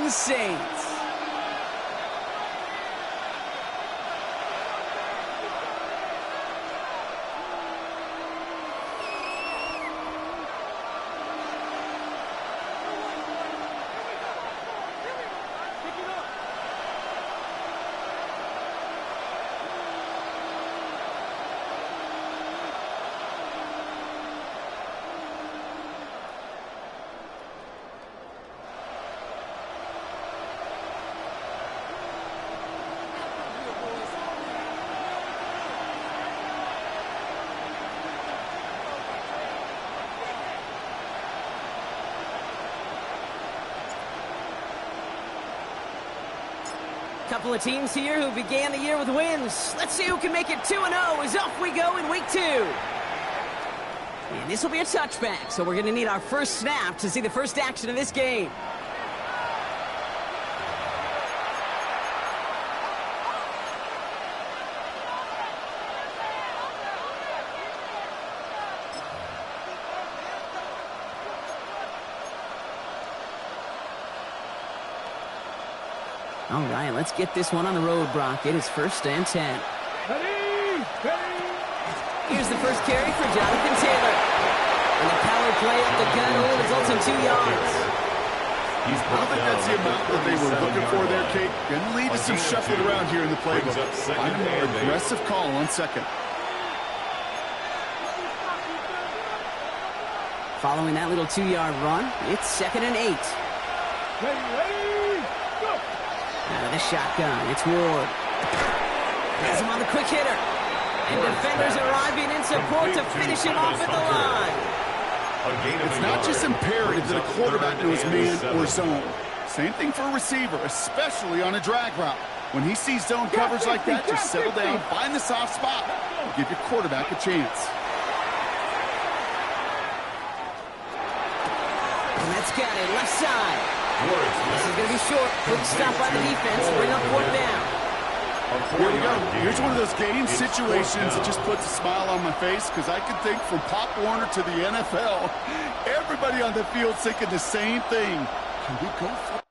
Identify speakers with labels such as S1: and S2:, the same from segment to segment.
S1: Orleans Saints. Couple of teams here who began the year with wins. Let's see who can make it 2-0 as off we go in week 2. And this will be a touchback, so we're going to need our first snap to see the first action of this game. All right, let's get this one on the road, Brock. It is 1st and 10. Here's the first carry for Jonathan Taylor. And the power play up the gun only results in 2 yards.
S2: I don't think that's the amount that they were looking for there, Kate. Going to lead to some shuffling around here in the playbook. Find a more aggressive call on second.
S1: Following that little 2-yard run, it's 2nd and 8. Out of the shotgun, it's Ward. Has him on the quick hitter. And defenders arriving in support to finish him off at the line.
S2: It's not just imperative that a quarterback knows man or zone. Same thing for a receiver, especially on a drag route. When he sees zone coverage like that, just settle down, find the soft spot, and give your quarterback a chance.
S1: And that's got it, left side. This is going to be short. Quick stop by the defense. Bring up 4th down.
S2: Here we go. Here's one of those game situations that just puts a smile on my face because I can think from Pop Warner to the NFL, everybody on the field thinking the same thing. Can we go for it?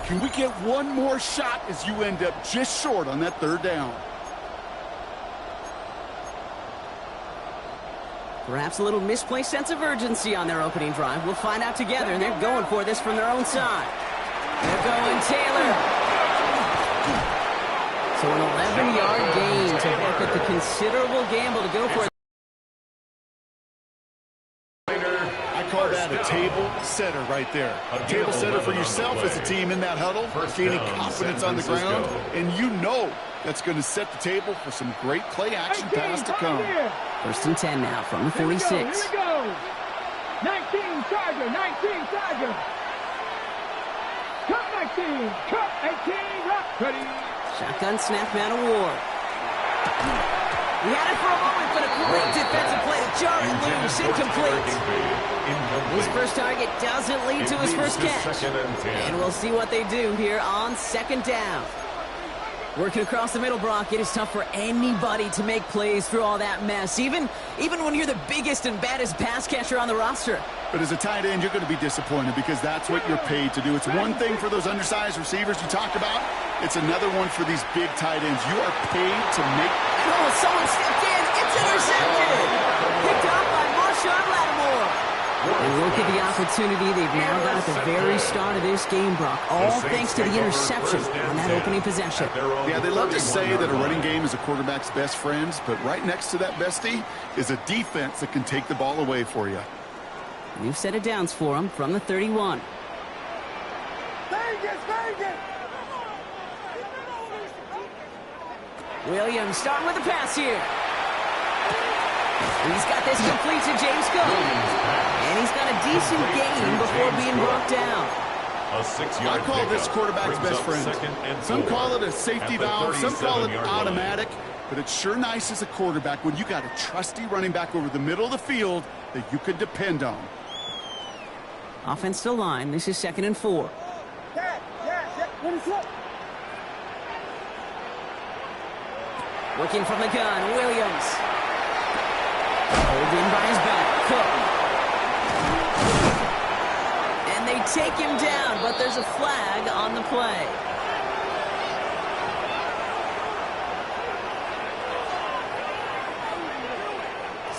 S2: Can we get one more shot as you end up just short on that 3rd down?
S1: Perhaps a little misplaced sense of urgency on their opening drive. We'll find out together, and they're going for this from their own side. They're going Taylor. So an 11-yard gain to work at the considerable gamble to go for it.
S2: Call that a table setter right there. A table setter for yourself as a team in that huddle, gaining confidence on the ground, and you know that's going to set the table for some great play-action pass to come.
S1: 1st and 10 now from the 46.
S3: Here we go. 19 Charger, 19 Charger. Cut 19, cut 18, rock, ready.
S1: Shotgun snap man Ward. He had it for a moment, but a great defensive play to jar it loose, incomplete. His first target doesn't lead to his first catch. And we'll see what they do here on 2nd down. Working across the middle, Brock, it is tough for anybody to make plays through all that mess, even when you're the biggest and baddest pass catcher on the roster.
S2: But as a tight end, you're going to be disappointed because that's what you're paid to do. It's one thing for those undersized receivers you talked about. It's another one for these big tight ends. You are paid to make...
S1: Oh, someone stepped in. It's intercepted. Picked up by Marshawn Lattimore. And look at the opportunity they've now got at the very start of this game, Brock. All thanks to the interception on that opening possession.
S2: Yeah, they love to say that a running game is a quarterback's best friend, but right next to that bestie is a defense that can take the ball away for you.
S1: New set of downs for him from the 31. Williams starting with the pass here. He's got this complete to James Cook. And he's got a decent gain before being brought down.
S2: I call this quarterback's best friend. Some call it a safety valve, some call it automatic, but it's sure nice as a quarterback when you got a trusty running back over the middle of the field that you can depend on.
S1: Offense to line. This is 2nd and 4. Looking from the gun, Williams. Holding by his back, Cook. And they take him down, but there's a flag on the play.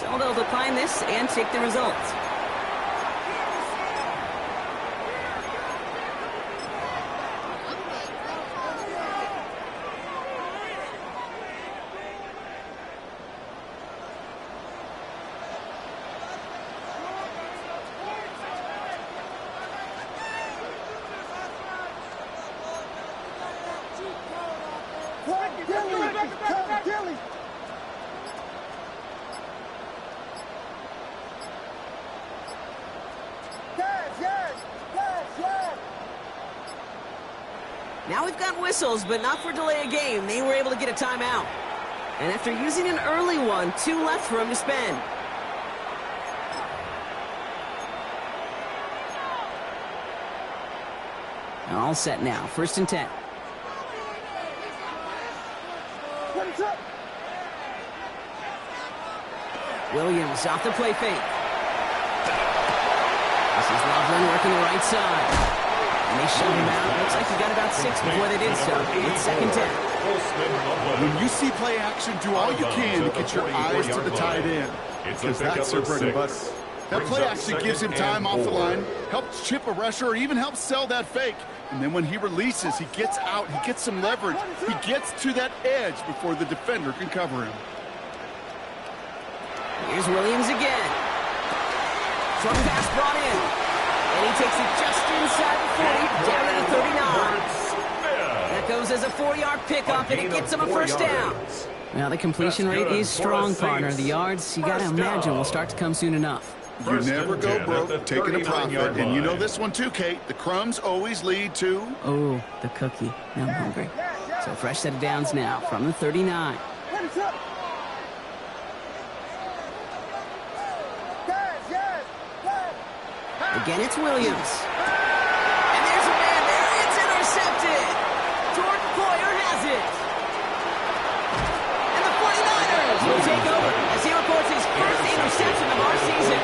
S1: So they'll decline this and take the results. Now we've got whistles, but not for delay a game. They were able to get a timeout. And after using an early one, 2 left for him to spend. All set now. 1st and 10. Williams off the play fake. This is Loveland working the right side. And they shut him out. Looks like he got about 6 before they did so. It's 2nd 10.
S2: When you see play action, do all you can to get your eyes to the tight end, because that's their bread and butter. That play action gives him time off the line, helps chip a rusher, or even helps sell that fake. And then when he releases, he gets out, he gets some leverage. He gets to that edge before the defender can cover him.
S1: Here's Williams again. Short pass brought in. And he takes it just inside the 40, down to the 39. That goes as a 4-yard pickup, and it gets him a 1st down. Now, the completion rate is strong, partner. The yards, you got to imagine, will start to come soon enough.
S2: You never go broke taking a profit, and you know this one too, Kate. The crumbs always lead to...
S1: Oh, the cookie. Now I'm hungry. So a fresh set of downs now from the 39. Again, it's Williams. And there's a man there. It's intercepted. Jordan Poyer has it. And the 49ers will take over as he records his first interception of our season.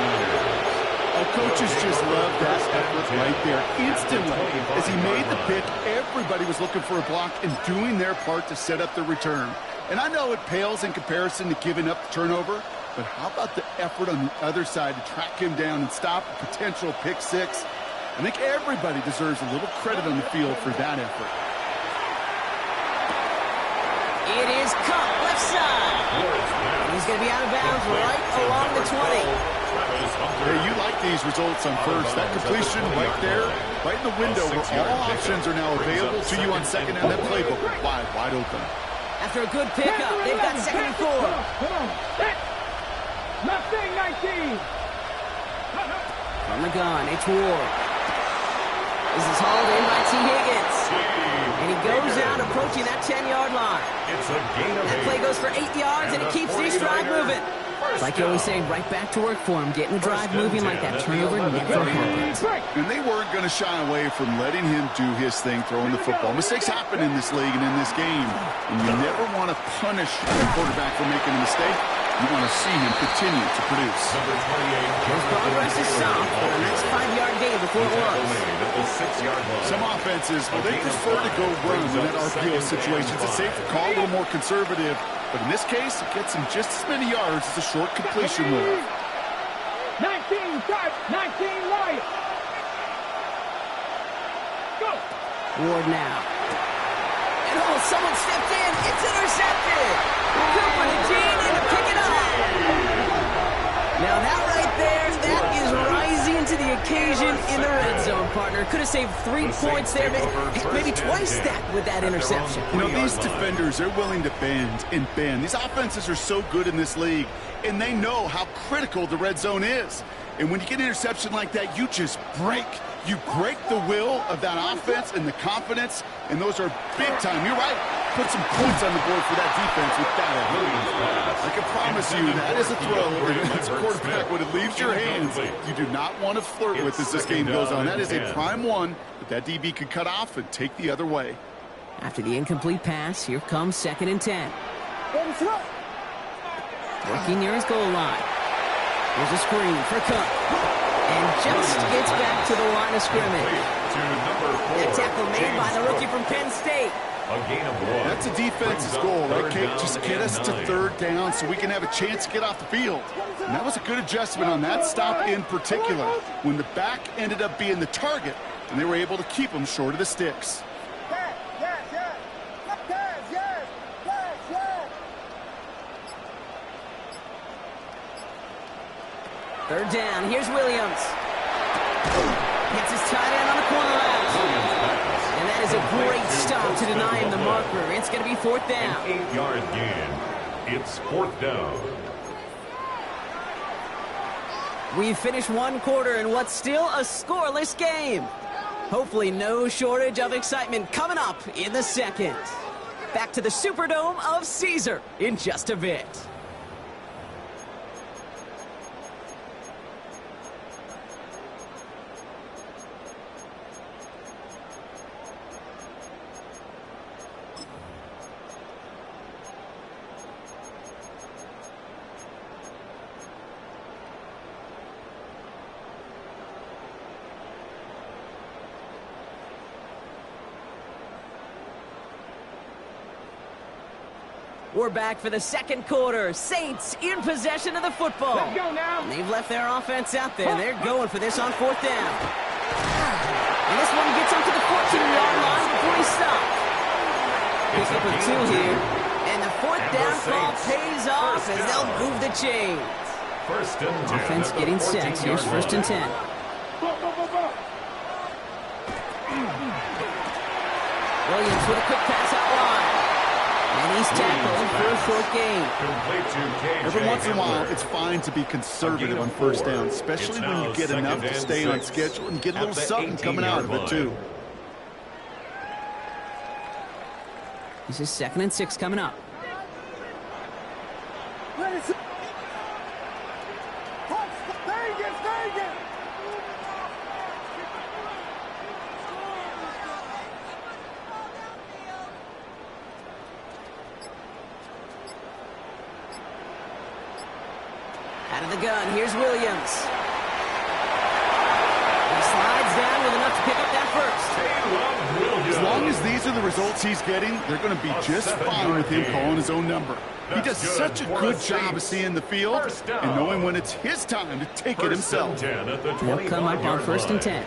S2: Oh, coaches just love that effort right there. Instantly, as he made the pick, everybody was looking for a block and doing their part to set up the return. And I know it pales in comparison to giving up the turnover, but how about the effort on the other side to track him down and stop a potential pick 6? I think everybody deserves a little credit on the field for that effort.
S1: It is Cup, left side. He's going to be out of bounds right along the 20.
S2: Hey, you like these results on first. That completion right there, right in the window where all options are now available to you on second, and that playbook wide open.
S1: After a good pickup, they've got 2nd and 4.
S3: Come on. Left thing, 19.
S1: From the gun, it's Ward. This is hauled in by T. Higgins. And he goes out approaching that 10-yard line. That play goes for 8 yards, and it keeps this drive moving. It's like you always say, right back to work for him, getting the drive moving like that turnover never happens.
S2: And they weren't going to shy away from letting him do his thing, throwing the football. Mistakes happen in this league and in this game. And you never want to punish a quarterback for making a mistake. You want to see him continue to produce.
S1: His progress is soft, but a nice 5-yard gain before it was.
S2: Some offenses, well, they prefer to go run in that RPO situation. It's a safer call, a little more conservative. But in this case, it gets him just as many yards as a short completion move.
S3: 19 start, 19 right. Go.
S1: Ward now. And oh, someone stepped in. It's intercepted. Cooper to Gene and to pick it up. Now that right there, that is rising to the the occasion in the red zone, partner. Could have saved 3 points there, maybe twice that with that interception.
S2: You know, these defenders, they're willing to bend and bend. These offenses are so good in this league, and they know how critical the red zone is. And when you get an interception like that, you just break. You break the will of that offense and the confidence, and those are big time. You're right. Put some points on the board for that defense with that. I can promise you that is a throw, and as a quarterback, when it leaves your hands, you do not want to flirt with as this game goes on. That is a prime one that DB could cut off and take the other way.
S1: After the incomplete pass, here comes 2nd and 10. Working near his goal line. Here's a screen for Cook. And just gets back to the line of scrimmage. That tackle made by the rookie from Penn State.
S4: A gain of 1.
S2: That's a defense's goal, right, Kate? Just get us to 3rd down so we can have a chance to get off the field. And that was a good adjustment on that stop in particular, when the back ended up being the target, and they were able to keep them short of the sticks.
S1: Third down. Here's Williams. Gets his tight end on the corner route. And that is a great stop to deny him the marker. It's going to be 4th down.
S4: An 8-yard gain. It's 4th down.
S1: We've finished 1 quarter in what's still a scoreless game. Hopefully no shortage of excitement coming up in the 2nd. Back to the Superdome of Caesar in just a bit. We're back for the 2nd quarter. Saints in possession of the football.
S3: Let's go now.
S1: And they've left their offense out there. They're going for this on 4th down. And this one gets up to the 14-yard line before he stops. Pick up a 2 here. And the 4th down call pays off as they'll move the chains.
S4: First and 10.
S1: Offense getting set. Here's 1st and 10. Williams with a quick pass out wide. And he's tackled for a short gain.
S2: Every once in a while, it's fine to be conservative on 1st down, especially when you get enough to stay on schedule and get a little something coming out of it, too.
S1: This is 2nd and 6 coming up. Out of the gun, here's Williams. He slides down with enough to pick up that 1st.
S2: As long as these are the results he's getting, they're going to be just fine with him calling his own number. He does such a good job of seeing the field and knowing when it's his time to take it himself.
S1: They'll come up on 1st and 10.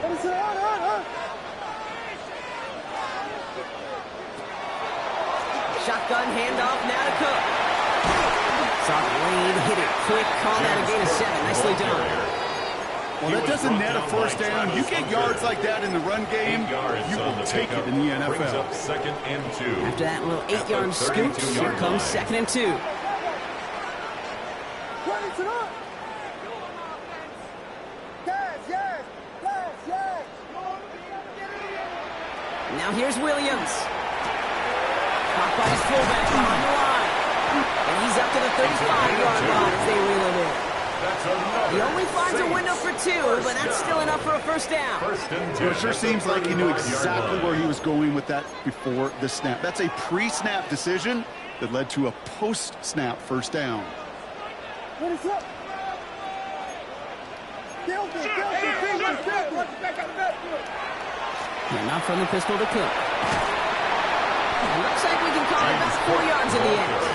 S1: Shotgun handoff now to Cook. Saw Wade hit it quick, call that a gain of 7. Nicely done.
S2: Well, that doesn't net a 1st down. You get yards like that in the run game, you will take it in the NFL.
S4: Second and 2.
S1: After that little 8-yard scoop, here comes 2nd and 2. Now here's Williams. Caught by his fullback behind the line. And he's up to the 35-yard line as they reel it in. He only finds a window for 2, but that's still enough for a 1st down.
S2: It sure seems like he knew exactly where he was going with that before the snap. That's a pre-snap decision that led to a post-snap 1st down.
S1: And not from the pistol to Cook. It looks like we can call it about 4 yards in the end.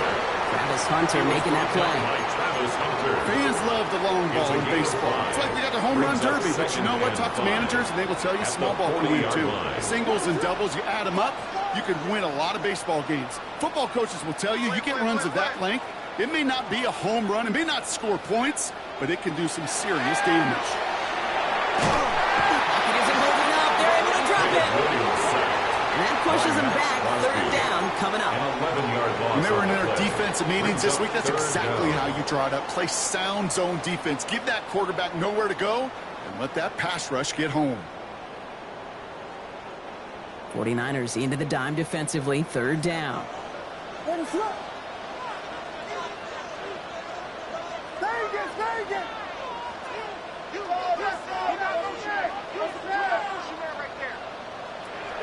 S1: Travis Hunter making that play.
S2: Fans love the long ball in baseball. It's like they got the home run derby, but you know what? Talk to managers, and they will tell you small ball can win too. Singles and doubles, you add them up, you could win a lot of baseball games. Football coaches will tell you get runs of that length. It may not be a home run, it may not score points, but it can do some serious damage.
S1: Pocket isn't holding up. They're able to drop it. And that pushes them back. Third down coming up.
S2: When they were in their defensive meetings this week, that's exactly how you draw it up. Play sound zone defense. Give that quarterback nowhere to go and let that pass rush get home.
S1: 49ers into the dime defensively. Third down.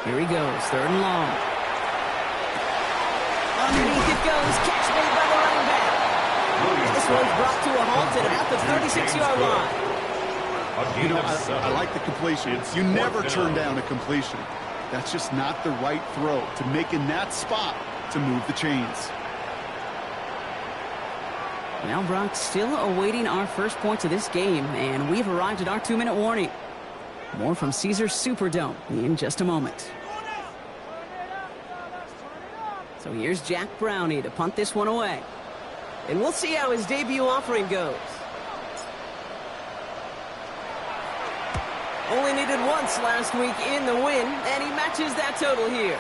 S1: Here he goes, third and long. Underneath it goes, catch made by the running back. This one's brought to a halt at about the 36-yard line.
S2: You know, I like the completion. You never turn down a completion. That's just not the right throw to make in that spot to move the chains.
S1: Well, Brock, still awaiting our first points of this game, and we've arrived at our 2-minute warning. More from Caesars Superdome in just a moment. So here's Jack Brownie to punt this one away. And we'll see how his debut offering goes. Only needed once last week in the win, and he matches that total here.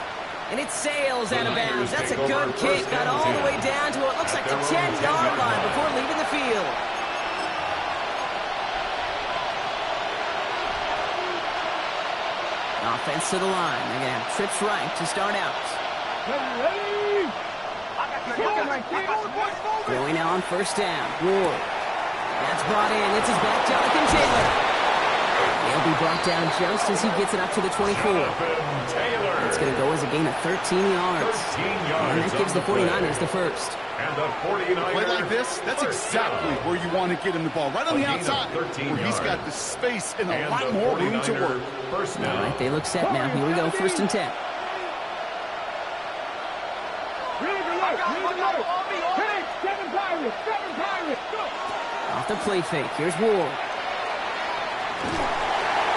S1: And it sails out of bounds. That's a good kick. Got all the way down to what looks like the 10-yard line before leaving the field. Offense to the line. They're going to have trips right to start out. Going on first down. Ward. That's brought in. It's his back, Jonathan Taylor. He'll be brought down just as he gets it up to the 24. It's going to go as a gain of 13 yards. And that gives the 49ers the first.
S4: And the 49ers.
S2: Play like this, that's exactly where you want to get him the ball. Right on the outside, where he's got the space and a lot more room to work.
S4: First
S1: All right, they look set now. Here we go, first and 10. Off the play fake. Here's Ward.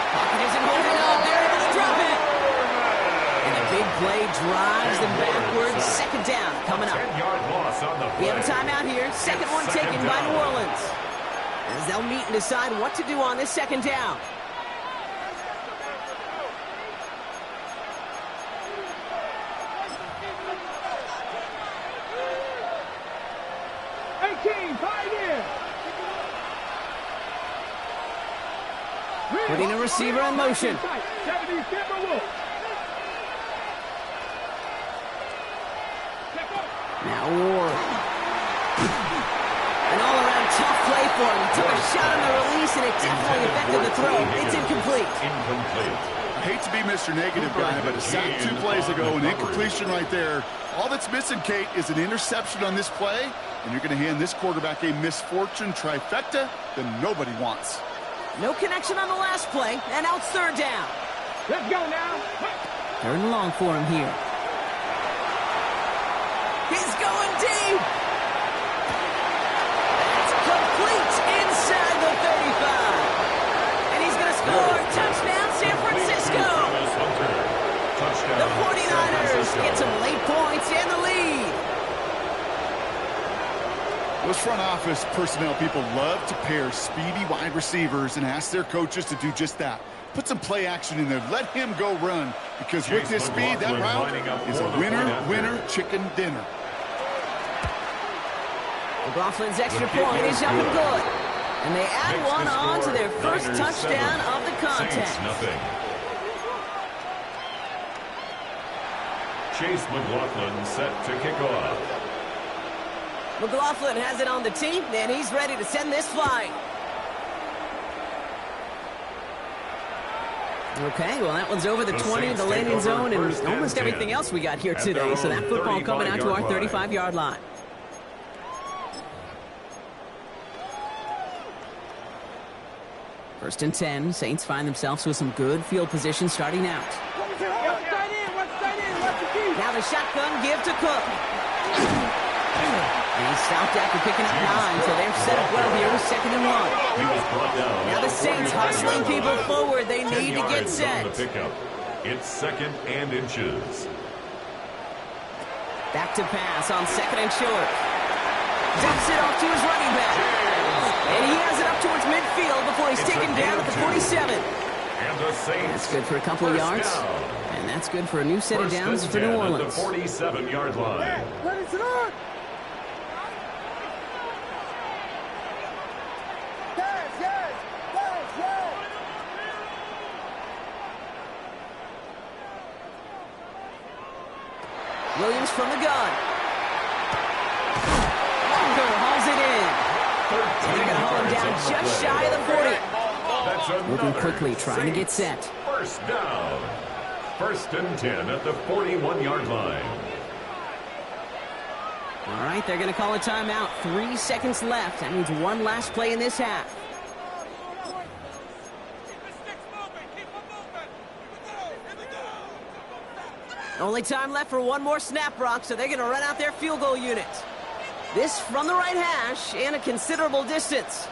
S1: Pocket isn't holding up. They're able to drop it. And the big play drives them backwards. Second down coming up.
S4: 10-yard loss on the play.
S1: We have a timeout here. Second one taken by New Orleans. As they'll meet and decide what to do on this second down. Putting a receiver in motion. Now Ward. An all-around tough play for him. Took a shot on the release, and it definitely affected the throw. It's incomplete.
S2: I hate to be Mr. Negative guy, but a sack 2 plays ago, an incompletion right there. All that's missing, Kate, is an interception on this play, and you're going to hand this quarterback a misfortune trifecta that nobody wants.
S1: No connection on the last play, and now it's third down.
S3: Let's go now.
S1: Third and long for him here. He's going deep. That's complete inside the 35. And he's going to score. Touchdown, San Francisco. The 49ers get some late points and the lead.
S2: Those front office personnel people love to pair speedy wide receivers and ask their coaches to do just that. Put some play action in there. Let him go run. Because with his speed, that route is a winner, chicken dinner.
S1: McLaughlin's extra point is up and good. And they add one on to their first touchdown of the contest.
S4: Chase McLaughlin set to kick off.
S1: McLaughlin has it on the tee, and he's ready to send this flying. Okay, well, that one's over the 20, the landing zone, and almost everything else we got here today. So that football coming out to our 35-yard line. First and 10, Saints find themselves with some good field position starting out. Now the shotgun give to Cook. And he's stopped after picking up 9, so they're set up well here with 2nd and 1. Now the Saints hustling people forward. They need to get set.
S4: It's 2nd and inches.
S1: Back to pass on 2nd and short. Dumps it off to his running back. And he has it up towards midfield before he's taken down at the 47.
S4: Saints.
S1: That's good for a couple of yards. And that's good for a new set of downs for New Orleans.
S4: At the 47-yard line.
S3: What is it on?
S1: Williams from the gun. Walker hauls it in. And they're going to haul him down just shy of the 40. Moving quickly, trying to get set.
S4: First down. First and 10 at the 41-yard line.
S1: All right, they're going to call a timeout. 3 seconds left. That means one last play in this half. Only time left for one more snap, Brock, so they're going to run out their field goal unit. This from the right hash and a considerable distance.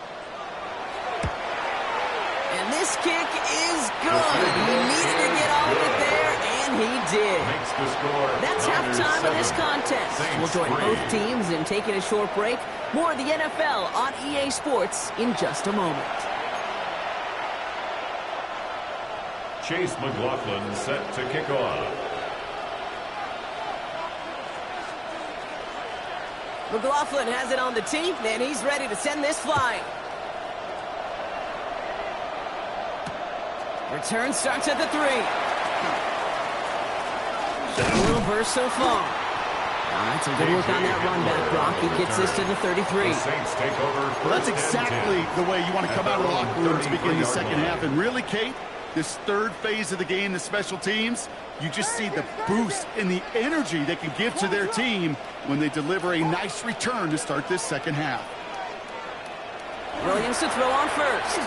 S1: And this kick is good. He needed to get all of it there, and he did. That's halftime of this contest. We'll join both teams in taking a short break. More of the NFL on EA Sports in just a moment.
S4: Chase McLaughlin set to kick off.
S1: McLaughlin has it on the tee, and he's ready to send this flying. Return starts at the 3. A little burst so far. All right, some good work on that run back, Brock. He gets this to the 33.
S2: Well, that's exactly the way you want to come out of the locker room to begin the second half. And really, Kate, this third phase of the game, the special teams, you just see the boost and the energy they can give to their team when they deliver a nice return to start this second half.
S1: Williams to throw on first.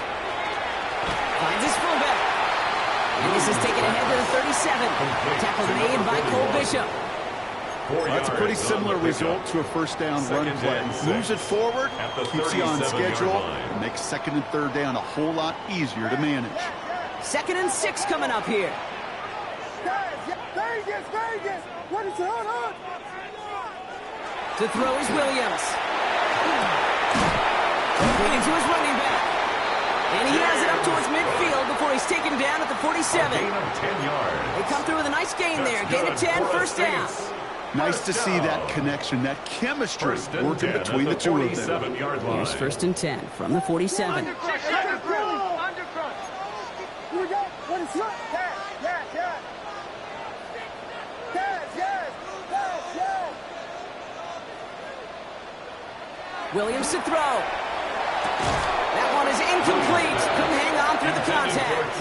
S1: Finds his fullback. And this is taken ahead to the 37. Tackle made by Cole Bishop.
S2: Well, that's a pretty similar result to a first down run play. Moves it forward, keeps you on schedule, and makes second and third down a whole lot easier to manage.
S1: 2nd and 6 coming up here.
S3: Vegas! What is it on?
S1: To throw is Williams. Leading to his running back. And he has it up towards midfield before he's taken down at the 47.
S4: Gain of 10 yards.
S1: They come through with a nice gain there. Gain of 10, first down.
S2: Nice to see that connection, that chemistry working between the two of them.
S1: Here's 1st and 10 from the 47.
S3: What is it?
S1: Williams to throw. That one is incomplete. Couldn't hang on through the contact.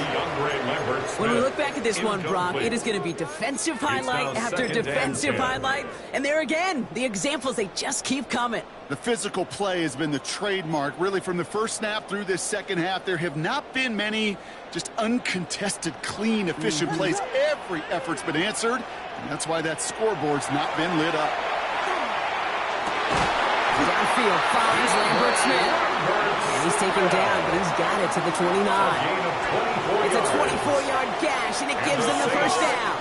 S1: When we look back at this one, Brock, it is going to be defensive highlight after defensive highlight. And there again, the examples, they just keep coming.
S2: The physical play has been the trademark. Really, from the first snap through this second half, there have not been many just uncontested, clean, efficient plays. Every effort's been answered, and that's why that scoreboard's not been lit up.
S1: Downfield finds Lambert Smith. And he's taken down, but he's got it to the 29. It's a 24-yard gash, and it gives them the first down.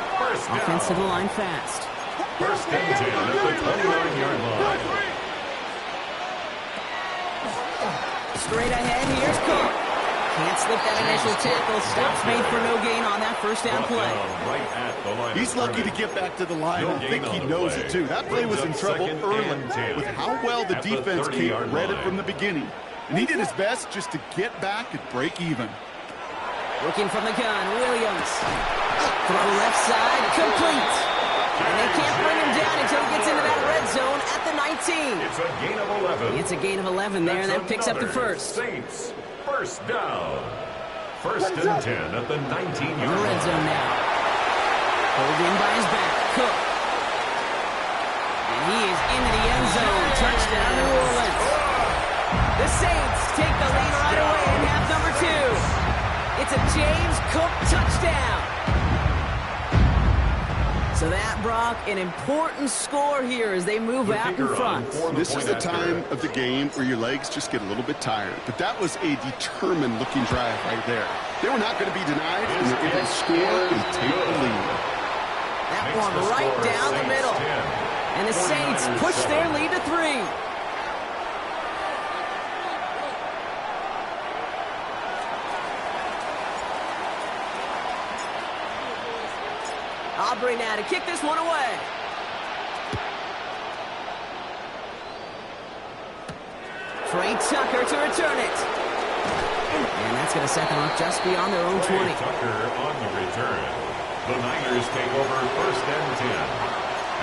S1: Offense to the line fast.
S4: First and 10 at the 29-yard line.
S1: Straight ahead, here's Cook. Can't slip that initial tackle. Stops made for no gain on that first down play.
S2: He's lucky to get back to the line. I think he knows it, too. That play was in trouble early with how well the defense read it from the beginning. And he did his best just to get back and break even.
S1: Looking from the gun, Williams. Throw left side, complete. And they can't bring him down until he gets into that red zone at the 19.
S4: It's a gain of 11.
S1: It's a gain of 11 there, and that picks up the first.
S4: Saints, first down. First and 10 at the 19-yard line.
S1: In the red zone now. Holding by his back, Cook. And he is into the end zone. Touchdown, New Orleans. The Saints take the lead right away in half number 2. It's a James Cook touchdown. So that, Brock, an important score here as they move out in front.
S2: This is the time of the game where your legs just get a little bit tired. But that was a determined-looking drive right there. They were not going to be denied, and they're able to score and take the lead.
S1: That one right down the middle. And the Saints push their lead to 3. Aubrey now to kick this one away. Trey Tucker to return it. And that's going to set them up just beyond their own 20.
S4: Tucker on the return. The Niners take over 1st and 10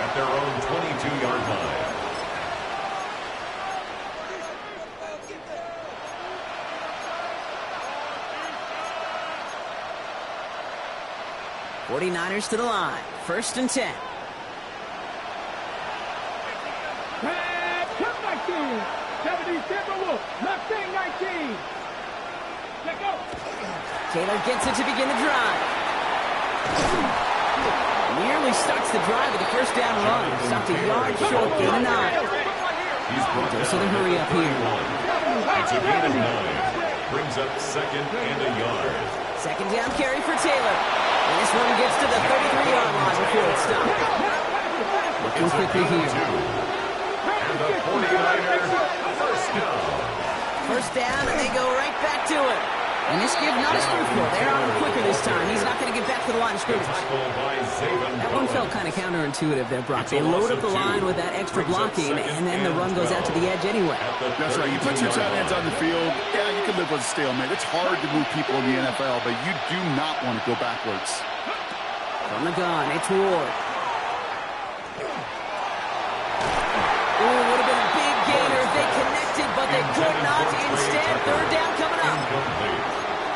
S4: at their own 22-yard line.
S1: '49ers to the line. 1st and 10.
S3: Come 19. 77 Wolf. Left wing 19. Let go.
S1: Taylor gets it to begin the drive. Nearly starts the drive with a 1st down run. Stopped a yard short, gain of 9. So they hurry up here.
S4: It's a gain of 9. Brings up 2nd and a yard.
S1: 2nd down carry for Taylor. And this one gets to the 33-yard line before it's stopped. Looking quickly here.
S4: And the 49ers, 1st down.
S1: 1st down, and they go right back to it. And this give not as fruitful. They're on him quicker this time. He's not going to get back to the line of scrimmage. That one felt kind of counterintuitive there, Brock. They load up the line with that extra blocking, and then the run goes out to the edge anyway.
S2: That's right. You put your tight ends on the field, yeah, you can live with a stalemate. It's hard to move people in the NFL, but you do not want to go backwards.
S1: From the gun, it's Ward. Oh, it would have been a big gainer if they connected, but they could not. Instead, 3rd down coming up.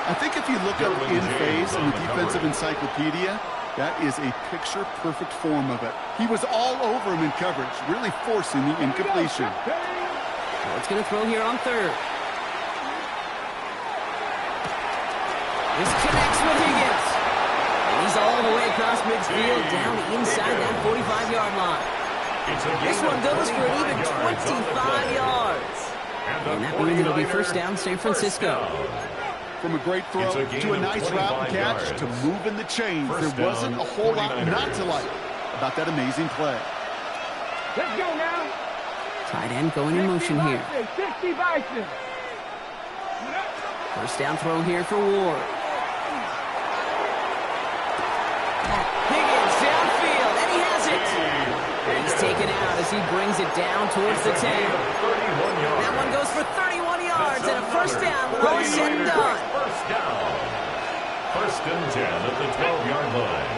S2: I think if you look up in phase in the defensive encyclopedia, that is a picture-perfect form of it. He was all over him in coverage, really forcing the incompletion.
S1: Ward's going to throw here on 3rd. This connects with Higgins. And he's all the way across midfield, down inside that 45-yard line. This one goes for an even 25 yards. And that means it'll be 1st down, San Francisco.
S2: From a great throw to a nice route and catch to moving the chains. There wasn't a whole lot not to like about that amazing play.
S3: Let's go now.
S1: Tight end going in motion here.
S3: 60 Bison.
S1: 1st down throw here for Ward. Higgins downfield, and he has it. And he's taken out as he brings it down towards the 10. That one goes for 31 yards and a 1st down when all is said and done.
S4: 1st down. 1st and 10 at the 12-yard line.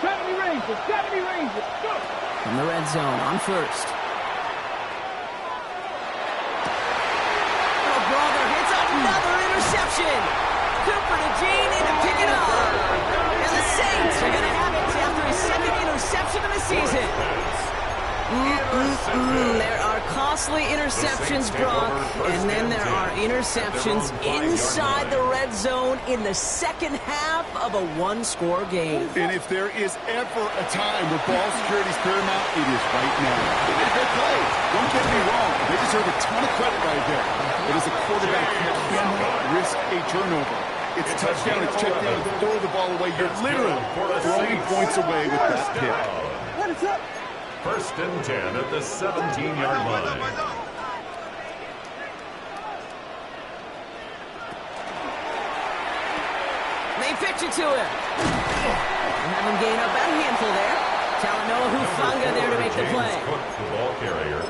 S3: 70 Rangers, 70 Rangers. Go.
S1: From the red zone on 1st. Oh, brother, it's another interception. Cooper to Jean in to pick it up. And the Saints are going to have it after his 2nd interception of the season. There are costly interceptions, Brock, and then there are interceptions inside the red zone in the 2nd half of a 1-score game.
S2: And if there is ever a time where ball security is paramount, it is right now. They did a good play. Don't get me wrong. They deserve a ton of credit right there. But as a quarterback, you cannot risk a turnover. It's touchdown, it's check down, throw the ball away. You're literally throwing points away with that pick.
S4: 1st and 10 at the 17-yard line.
S1: They pitch it to him. And have him gain up a handful there. Talanoa Hufanga there to make the play.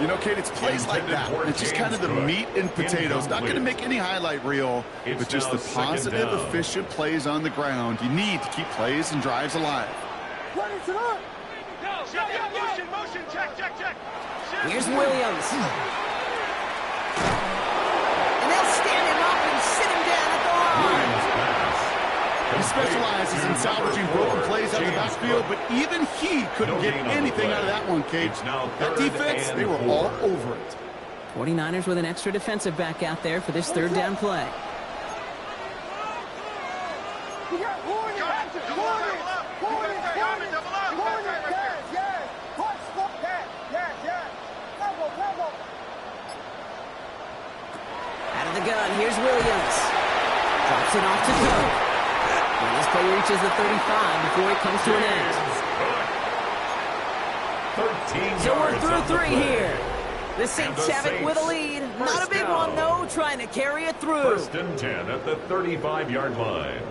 S2: You know, Kate, it's plays like that. It's just kind of the meat and potatoes. Not going to make any highlight reel, but just the positive, efficient plays on the ground. You need to keep plays and drives alive.
S3: Motion, check.
S1: Here's Williams. And they'll stand him up and sit him down at the line.
S2: He specializes in salvaging broken plays out of the backfield, but even he couldn't get anything out of that one, Kate. That defense, they were all over it.
S1: 49ers with an extra defensive back out there for this 3rd down play. Out of the gun, here's Williams. Drops it off to Cook. And this play reaches the 35 before it comes to an end. So we're through 3 here. The Saints have it with a lead. Not a big one, though, trying to carry it through.
S4: 1st and 10 at the 35-yard line.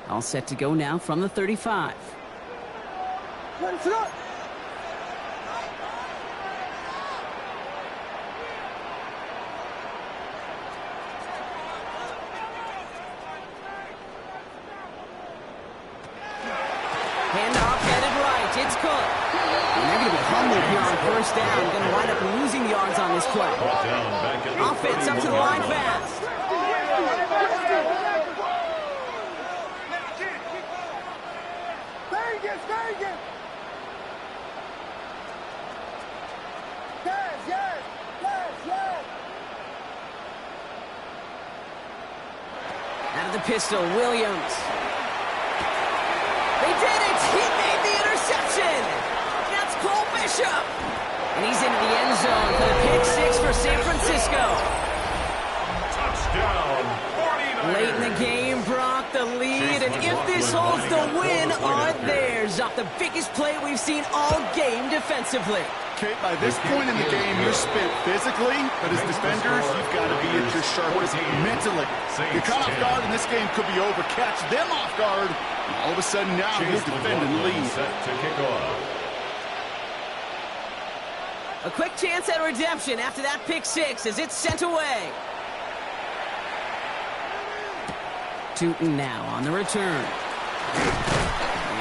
S1: All set to go now from the 35. Handoff headed right. It's Cook. And they're going to be humbled here on first down. Going to wind up losing yards on this play. Offense up to the line fast. Out of the pistol, Williams. They did it! He made the interception! That's Cole Bishop! And he's into the end zone for the pick six for San Francisco.
S4: Touchdown, 49ers.
S1: Late in the game, Brock, the lead, and if this holds, the win are theirs off the biggest play we've seen all game defensively.
S2: Okay, by this point in the game, you're spent physically, but as defenders, you've got to be at your sharpest mentally. You're caught off guard, and this game could be over. Catch them off guard, and all of a sudden now you're defending the lead.
S4: Set to kick off.
S1: A quick chance at redemption after that pick six as it's sent away. Tootin now on the return.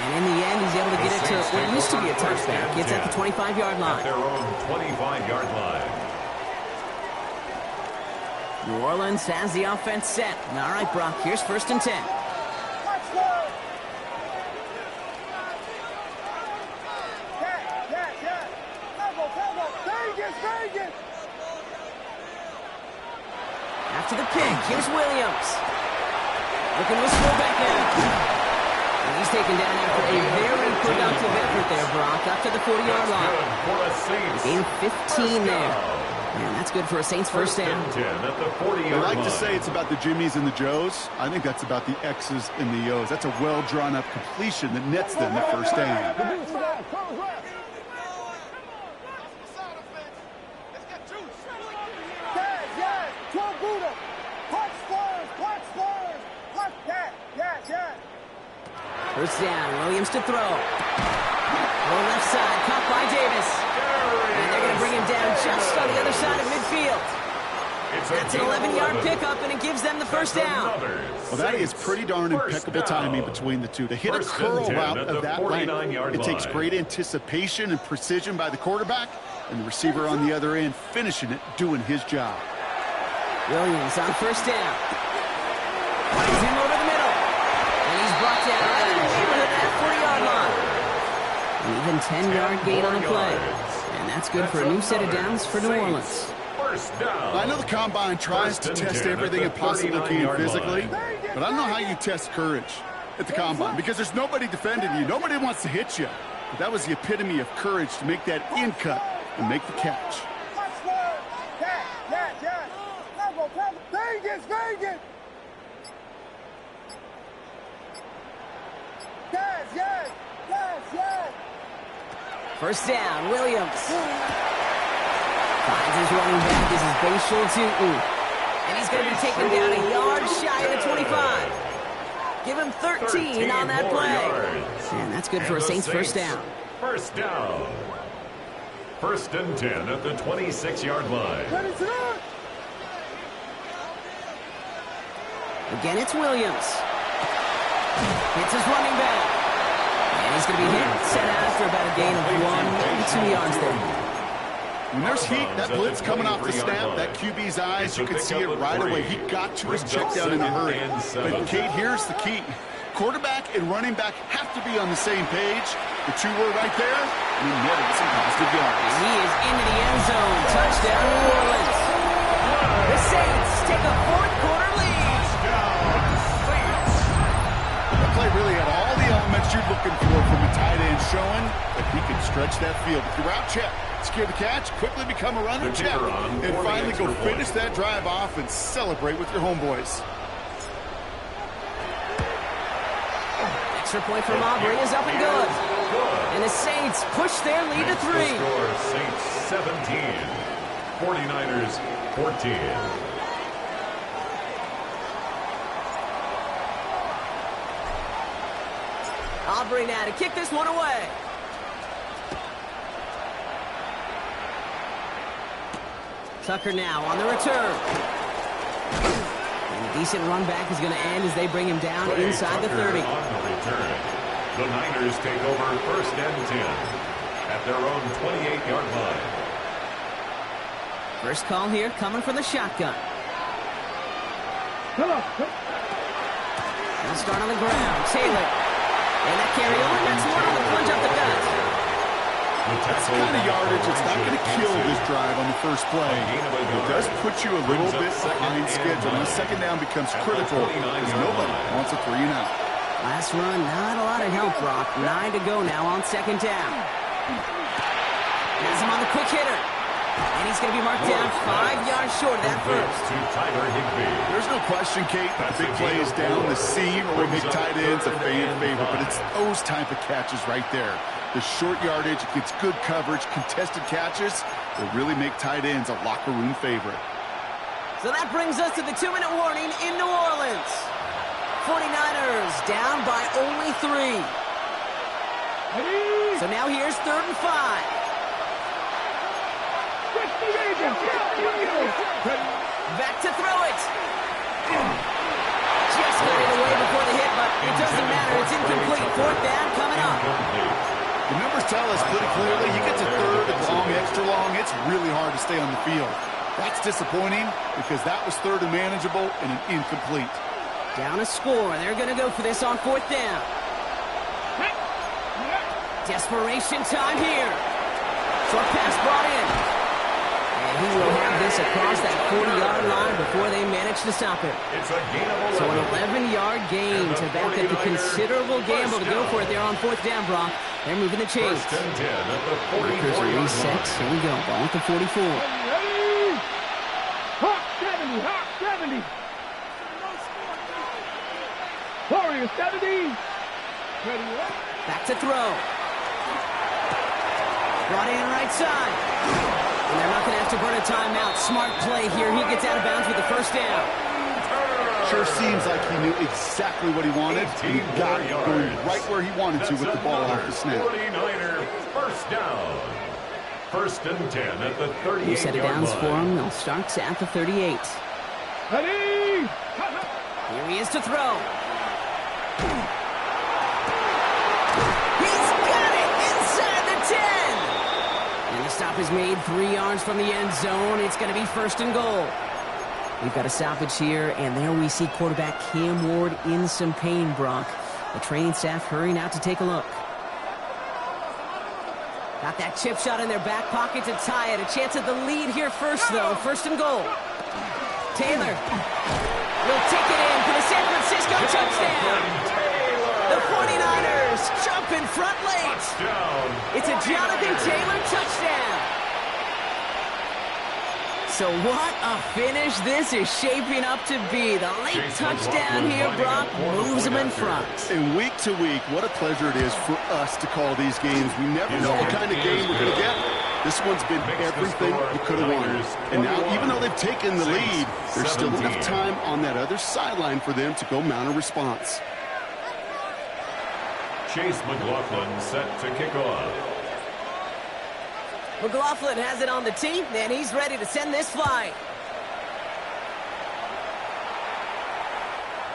S1: And in the end, he's able to get it to what used to be a touchback. It's at the 25-yard line.
S4: At their own 25-yard line.
S1: New Orleans has the offense set. All right, Brock, here's 1st and 10. After the pick, here's Williams. Looking to score back in. And he's taken down after a very productive effort there, Brock, up to the 40-yard line. Gain 15 there. And that's good for a Saints first down.
S2: They like to say it's about the Jimmies and the Joes. I think that's about the X's and the O's. That's a well-drawn-up completion that nets them the first down.
S1: First down, Williams to throw. Low left side, caught by Davis. And they're going to bring him down just on the other side of midfield. That's an 11-yard pickup, and it gives them the first down.
S2: Well, that is pretty darn impeccable timing between the two. To hit a curl route of that length, it takes great anticipation and precision by the quarterback, and the receiver on the other end finishing it, doing his job.
S1: Williams on first down. Finds him over the middle. And he's brought down right in the neighborhood of that 40-yard line. An even 10-yard gain on the play. And that's good for a new set of downs for New Orleans.
S2: I know the Combine tries to test everything it possibly can physically, but I don't know how you test courage at the Combine because there's nobody defending you. Nobody wants to hit you. But that was the epitome of courage to make that in cut and make the catch.
S3: Vegas! Yes!
S1: First down, Williams. Finds his running back. This is Bashal Tootin. And he's going to be taken down a yard shy of the 25. Give him 13 on that play. And that's good for a Saints first down.
S4: First down. 1st and 10 at the 26-yard line.
S1: Again, it's Williams. Hits his running back. And he's going to be hit, set out after about a gain of 1, maybe 2 yards there.
S2: When there's heat, that blitz coming off the snap, that QB's eyes, you could see it right away. He got to his check down in a hurry. But, Kate, here's the key. Quarterback and running back have to be on the same page. The two were right there, and he netted some positive yards.
S1: And he is into the end zone. Touchdown, New Orleans. The Saints take a fourth-quarter lead.
S2: That play really had all the elements you're looking for from a tight end, showing that he can stretch that field. If you're out, check. Secure the catch, quickly become a runner, check. And finally go finish that drive off and celebrate with your homeboys.
S1: Extra point for Aubrey is up and good. And the Saints push their lead to 3.
S4: Score, Saints 17. 49ers 14.
S1: Aubrey now to kick this one away. Tucker now on the return. And a decent run back is going to end as they bring him down inside the 30.
S4: On the return. The Niners take over 1st and 10 at their own 28-yard line.
S1: First call here coming from the shotgun.
S3: Come on.
S1: They'll start on the ground. Taylor. And that carry over. That's more on the plunge up the gut.
S2: That's the kind of yardage it's not going to kill this drive on the first play. It does put you a little bit behind schedule. And the second down becomes critical because nobody wants a 3-and-out.
S1: Last run, not a lot of help, Brock. 9 to go now on 2nd down. Has him on the quick hitter. And he's going to be marked down 5 yards short of that first.
S2: There's no question, Kate. Big plays down the seam or big tight ends a fan favorite, but it's those type of catches right there. The short yardage gets good coverage, contested catches will really make tight ends a locker room favorite.
S1: So that brings us to the 2-minute warning in New Orleans. 49ers down by only 3. So now here's 3rd and 5. Back to throw it. Just got it away before the hit, but it doesn't matter. It's incomplete. 4th down coming up.
S2: The numbers tell us pretty clearly you get to 3rd and long, extra long, it's really hard to stay on the field. That's disappointing because that was 3rd and manageable and an incomplete.
S1: Down a score. They're going to go for this on 4th down. Desperation time here. Short pass brought in. And he will have this across that 40-yard line before they manage to stop it.
S4: It's a gain of 11.
S1: So an 11-yard gain to back up the considerable gamble to go for it there on 4th down, Brock. They're moving the chains.
S4: 1st and 10 at the 44-yard line.
S1: Resets. Here we go. Ball at the 44.
S3: Hot 70, hot 70. Warriors 70.
S1: Back to throw. Brought in right side. And they're not going to have to burn a timeout. Smart play here. He gets out of bounds with the 1st down.
S2: Sure seems like he knew exactly what he wanted. He got it going right where he wanted to with the ball off the snap.
S4: 49er 1st down. 1st and 10 at the 38-yard line.
S1: You set it downs for him. They'll start at the 38.
S3: Ready.
S1: Here he is to throw. He's got it inside the 10. And the stop is made 3 yards from the end zone. It's going to be 1st and goal. We've got a stoppage here, and there we see quarterback Cam Ward in some pain, Brock. The training staff hurrying out to take a look. Got that chip shot in their back pocket to tie it. A chance at the lead here first, though. 1st and goal. Taylor will take it in for the San Francisco touchdown. The 49ers jump in front late. It's a Jonathan Taylor touchdown. So what a finish this is shaping up to be. The late touchdown here, Brock, moves them in front.
S2: And week to week, what a pleasure it is for us to call these games. We never know what kind of game we're going to get. This one's been everything you could have wanted. And now, even though they've taken the lead, there's still enough time on that other sideline for them to go mount a response.
S4: Chase McLaughlin set to kick off.
S1: McLaughlin has it on the tee, and he's ready to send this flight.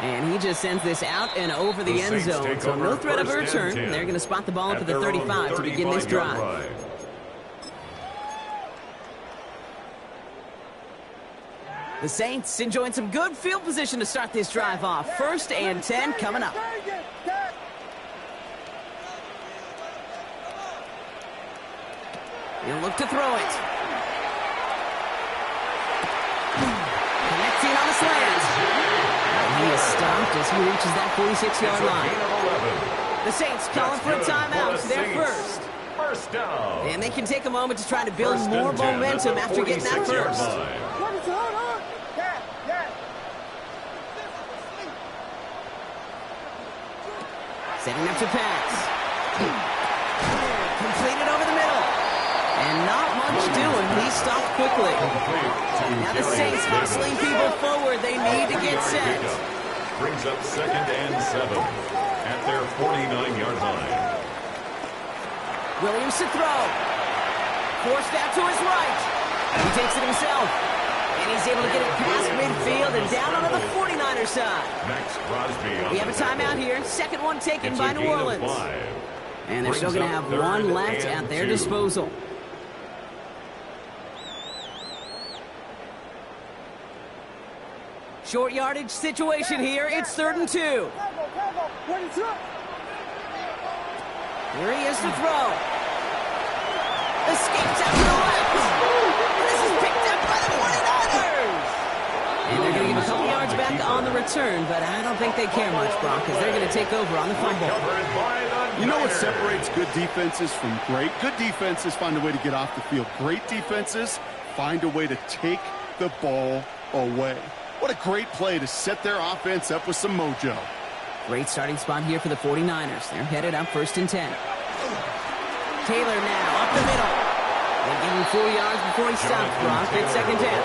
S1: And he just sends this out and over the end zone. So no threat of a return. They're going to spot the ball up at the 35 to begin this drive. The Saints enjoying some good field position to start this drive off. 1st and 10 coming up. He'll look to throw it. Connecting on the slant. And he is stopped as he reaches that 46-yard line. The Saints calling for a timeout. They're first.
S4: First down.
S1: And they can take a moment to try to build more momentum after getting that first. Setting up to pass. Completed over the middle. And not much doing. He stopped quickly. Now the Saints hustling people forward. They need to get set.
S4: brings up 2nd and 7 at their 49-yard line.
S1: Williams to throw. Forced out to his right. He takes it himself. And he's able to get it past midfield and down onto the 49er side.
S4: Max Crosby.
S1: We have a timeout here. Second one taken by New Orleans. And they're still going to have one left at their disposal. Short yardage situation here. It's 3rd and 2. Here he is to throw. Escapes out to the left. This is picked up by the 49ers. And they're going to give a couple yards back on the return, but I don't think they care much, Brock, because they're going to take over on the fumble.
S2: You know what separates good defenses from great? Good defenses find a way to get off the field. Great defenses find a way to take the ball away. What a great play to set their offense up with some mojo.
S1: Great starting spot here for the 49ers. They're headed up 1st and 10. Taylor now up the middle. They give him 4 yards before he stops, Brock. It's 2nd down.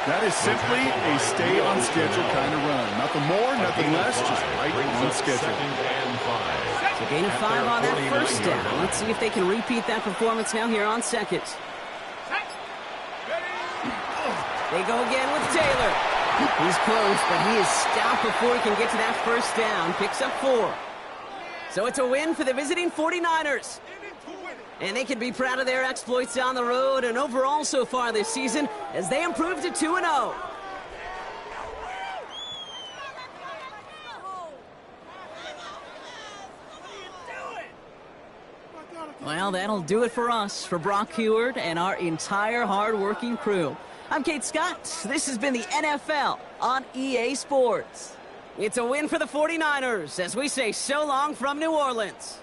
S2: That is simply a stay-on-schedule kind of run. Nothing more, nothing less, just right on schedule.
S1: So gain of 5 on that 1st down. Let's see if they can repeat that performance now here on 2nd. They go again with Taylor. He's close, but he is stopped before he can get to that 1st down. Picks up 4. So it's a win for the visiting 49ers. And they can be proud of their exploits on the road and overall so far this season as they improve to 2-0. Well, that'll do it for us, for Brock Heward and our entire hard-working crew. I'm Kate Scott. This has been the NFL on EA Sports. It's a win for the 49ers as we say so long from New Orleans.